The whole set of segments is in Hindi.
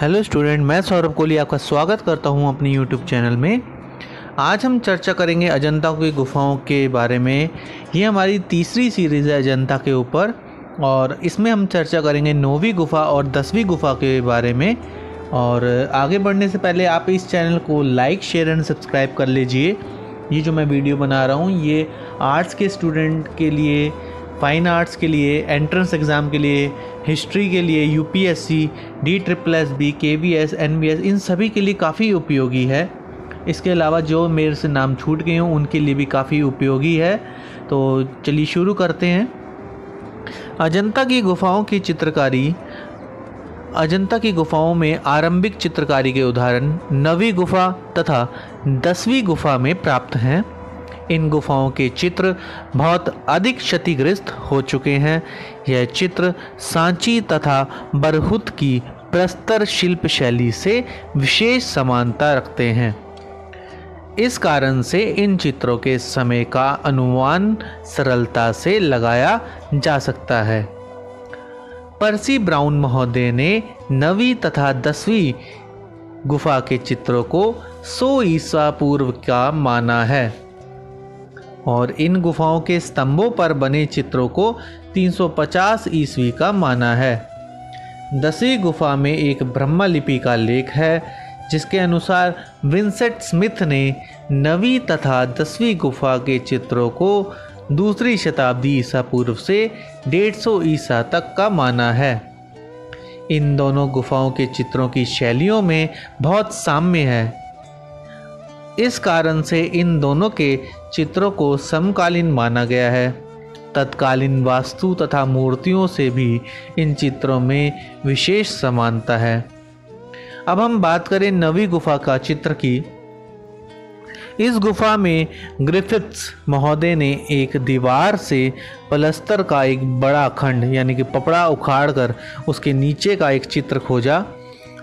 हेलो स्टूडेंट, मैं सौरभ कोहली आपका स्वागत करता हूं अपनी यूट्यूब चैनल में। आज हम चर्चा करेंगे अजंता की गुफाओं के बारे में। ये हमारी तीसरी सीरीज़ है अजंता के ऊपर और इसमें हम चर्चा करेंगे 9वीं गुफा और 10वीं गुफा के बारे में। और आगे बढ़ने से पहले आप इस चैनल को लाइक, शेयर एंड सब्सक्राइब कर लीजिए। ये जो मैं वीडियो बना रहा हूँ ये आर्ट्स के स्टूडेंट के लिए, फाइन आर्ट्स के लिए, एंट्रेंस एग्ज़ाम के लिए, हिस्ट्री के लिए, यूपीएससी, DSSB, KVS, NVS, इन सभी के लिए काफ़ी उपयोगी है। इसके अलावा जो मेरे से नाम छूट गए हों उनके लिए भी काफ़ी उपयोगी है। तो चलिए शुरू करते हैं। अजंता की गुफाओं की चित्रकारी। अजंता की गुफाओं में आरंभिक चित्रकारी के उदाहरण 9वीं गुफा तथा 10वीं गुफा में प्राप्त हैं। इन गुफाओं के चित्र बहुत अधिक क्षतिग्रस्त हो चुके हैं। यह चित्र सांची तथा बरहुत की प्रस्तर शिल्प शैली से विशेष समानता रखते हैं। इस कारण से इन चित्रों के समय का अनुमान सरलता से लगाया जा सकता है। पर्सी ब्राउन महोदय ने 9वीं तथा 10वीं गुफा के चित्रों को 100 ईसा पूर्व का माना है और इन गुफाओं के स्तंभों पर बने चित्रों को 350 ईस्वी का माना है। 10वीं गुफा में एक ब्रह्मा लिपि का लेख है जिसके अनुसार विंसेंट स्मिथ ने 9वीं तथा 10वीं गुफा के चित्रों को 2री शताब्दी ईसा पूर्व से 150 ईसा तक का माना है। इन दोनों गुफाओं के चित्रों की शैलियों में बहुत साम्य है। इस कारण से इन दोनों के चित्रों को समकालीन माना गया है। तत्कालीन वास्तु तथा मूर्तियों से भी इन चित्रों में विशेष समानता है। अब हम बात करें 9वीं गुफा का चित्र की। इस गुफा में ग्रिफिथ्स महोदय ने एक दीवार से पलस्तर का एक बड़ा खंड यानी कि पपड़ा उखाड़कर उसके नीचे का एक चित्र खोजा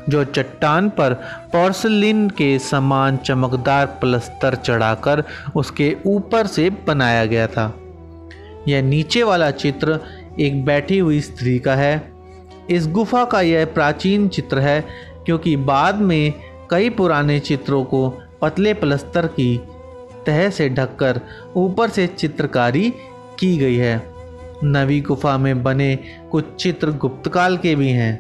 जो चट्टान पर पोर्सिलिन के समान चमकदार प्लस्तर चढ़ाकर उसके ऊपर से बनाया गया था। यह नीचे वाला चित्र एक बैठी हुई स्त्री का है। इस गुफा का यह प्राचीन चित्र है क्योंकि बाद में कई पुराने चित्रों को पतले प्लस्तर की तह से ढककर ऊपर से चित्रकारी की गई है। 9वीं गुफा में बने कुछ चित्र गुप्तकाल के भी हैं।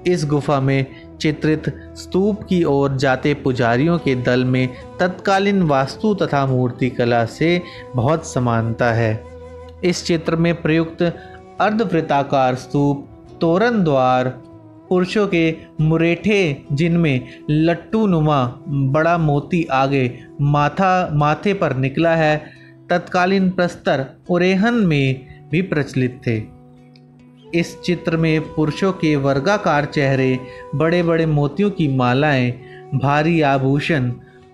इस गुफा में चित्रित स्तूप की ओर जाते पुजारियों के दल में तत्कालीन वास्तु तथा मूर्ति कला से बहुत समानता है। इस चित्र में प्रयुक्त अर्धवृत्ताकार स्तूप, तोरण द्वार, पुरुषों के मुरेठे जिनमें लट्टू नुमा बड़ा मोती आगे माथे पर निकला है, तत्कालीन प्रस्तर उरेहन में भी प्रचलित थे। इस चित्र में पुरुषों के वर्गाकार चेहरे, बड़े बड़े मोतियों की मालाएं, भारी आभूषण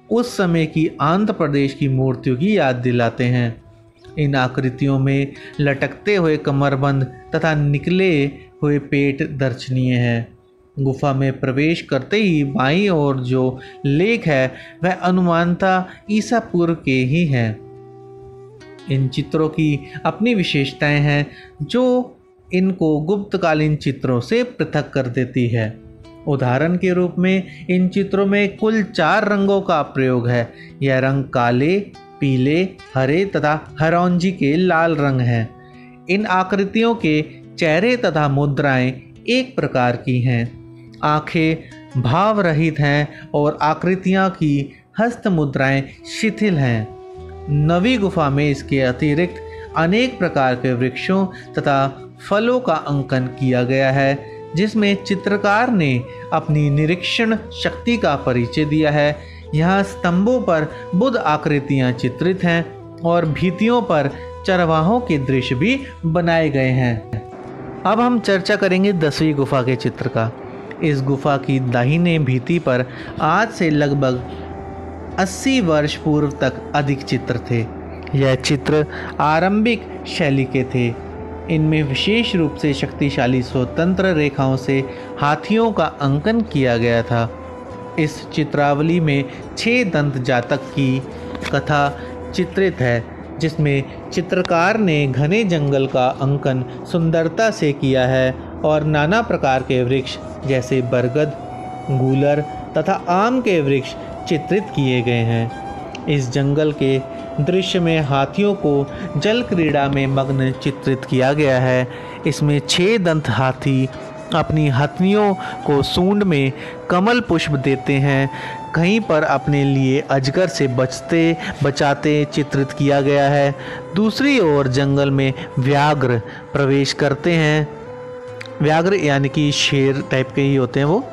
उस समय की आंध्र प्रदेश की मूर्तियों की याद दिलाते हैं। इन आकृतियों में लटकते हुए कमरबंद तथा निकले हुए पेट दर्शनीय हैं। गुफा में प्रवेश करते ही बाईं ओर जो लेख है वह अनुमानतः ईसा पूर्व के ही हैं। इन चित्रों की अपनी विशेषताएं हैं जो इनको गुप्तकालीन चित्रों से पृथक कर देती है। उदाहरण के रूप में इन चित्रों में कुल 4 रंगों का प्रयोग है। यह रंग काले, पीले, हरे तथा हरौंजी के लाल रंग हैं। इन आकृतियों के चेहरे तथा मुद्राएं एक प्रकार की हैं। आंखें भाव रहित हैं और आकृतियां की हस्त मुद्राएं शिथिल हैं। 9वीं गुफा में इसके अतिरिक्त अनेक प्रकार के वृक्षों तथा फलों का अंकन किया गया है जिसमें चित्रकार ने अपनी निरीक्षण शक्ति का परिचय दिया है। यहाँ स्तंभों पर बुद्ध आकृतियाँ चित्रित हैं और भित्तियों पर चरवाहों के दृश्य भी बनाए गए हैं। अब हम चर्चा करेंगे 10वीं गुफा के चित्र का। इस गुफा की दाहिने भित्ति पर आज से लगभग 80 वर्ष पूर्व तक अधिक चित्र थे। यह चित्र आरंभिक शैली के थे। इनमें विशेष रूप से शक्तिशाली स्वतंत्र रेखाओं से हाथियों का अंकन किया गया था। इस चित्रावली में 6 दंत जातक की कथा चित्रित है जिसमें चित्रकार ने घने जंगल का अंकन सुंदरता से किया है और नाना प्रकार के वृक्ष जैसे बरगद, गूलर तथा आम के वृक्ष चित्रित किए गए हैं। इस जंगल के दृश्य में हाथियों को जल क्रीड़ा में मग्न चित्रित किया गया है। इसमें 6 दंत हाथी अपनी हथनियों को सूंड में कमल पुष्प देते हैं। कहीं पर अपने लिए अजगर से बचाते चित्रित किया गया है। दूसरी ओर जंगल में व्याघ्र प्रवेश करते हैं। व्याघ्र यानी कि शेर टाइप के ही होते हैं, वो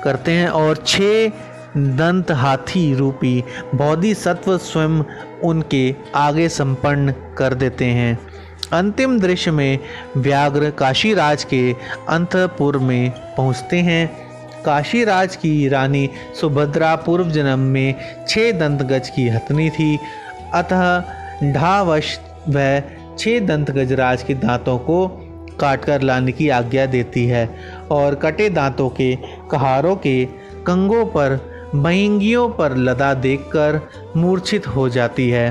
करते हैं और 6 दंत हाथी रूपी बोधिसत्व स्वयं उनके आगे संपन्न कर देते हैं। अंतिम दृश्य में व्याघ्र काशीराज के अंतपुर में पहुंचते हैं। काशीराज की रानी सुभद्रा पूर्व जन्म में 6 दंतगज की हथनी थी, अतः ढावश वह 6 दंतगज राज के दांतों को काटकर लाने की आज्ञा देती है और कटे दांतों के कहारों के कंगों पर महंगियों पर लदा देखकर मूर्छित हो जाती है।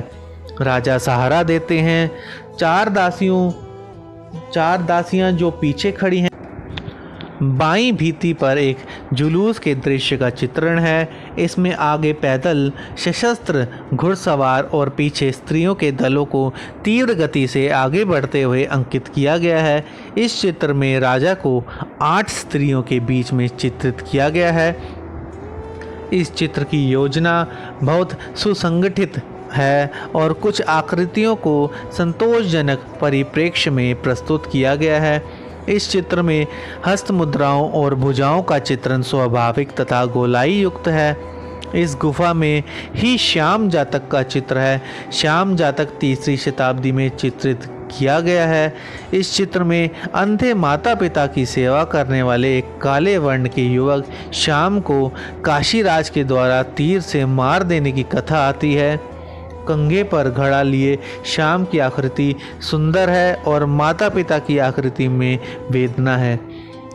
राजा सहारा देते हैं। 4 दासियां जो पीछे खड़ी हैं। बाईं भित्ति पर एक जुलूस के दृश्य का चित्रण है। इसमें आगे पैदल सशस्त्र घुड़सवार और पीछे स्त्रियों के दलों को तीव्र गति से आगे बढ़ते हुए अंकित किया गया है। इस चित्र में राजा को 8 स्त्रियों के बीच में चित्रित किया गया है। इस चित्र की योजना बहुत सुसंगठित है और कुछ आकृतियों को संतोषजनक परिप्रेक्ष्य में प्रस्तुत किया गया है। इस चित्र में हस्त मुद्राओं और भुजाओं का चित्रण स्वाभाविक तथा गोलाई युक्त है। इस गुफा में ही श्याम जातक का चित्र है। श्याम जातक 3री शताब्दी में चित्रित किया गया है। इस चित्र में अंधे माता पिता की सेवा करने वाले एक काले वर्ण के युवक श्याम को काशीराज के द्वारा तीर से मार देने की कथा आती है। कंघे पर घड़ा लिए श्याम की आकृति सुंदर है और माता पिता की आकृति में वेदना है।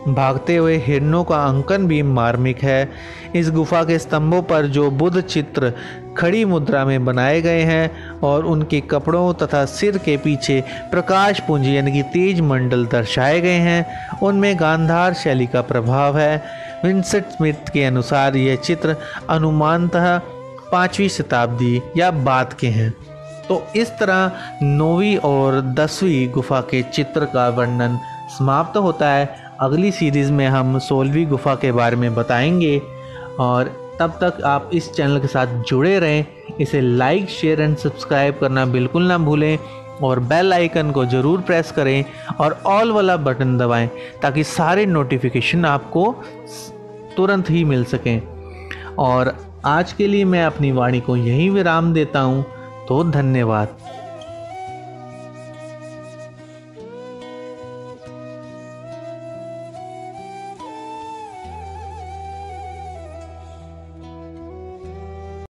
भागते हुए हिरणों का अंकन भी मार्मिक है। इस गुफा के स्तंभों पर जो बुद्ध चित्र खड़ी मुद्रा में बनाए गए हैं और उनके कपड़ों तथा सिर के पीछे प्रकाश पुंज यानी कि तेज मंडल दर्शाए गए हैं, उनमें गांधार शैली का प्रभाव है। विंसेंट स्मिथ के अनुसार यह चित्र अनुमानतः 5वीं शताब्दी या बाद के हैं। तो इस तरह 9वीं और 10वीं गुफा के चित्र का वर्णन समाप्त होता है। अगली सीरीज़ में हम 16वीं गुफा के बारे में बताएंगे और तब तक आप इस चैनल के साथ जुड़े रहें। इसे लाइक, शेयर एंड सब्सक्राइब करना बिल्कुल ना भूलें और बेल आइकन को ज़रूर प्रेस करें और ऑल वाला बटन दबाएं ताकि सारे नोटिफिकेशन आपको तुरंत ही मिल सकें। और आज के लिए मैं अपनी वाणी को यहीं विराम देता हूँ। तो धन्यवाद।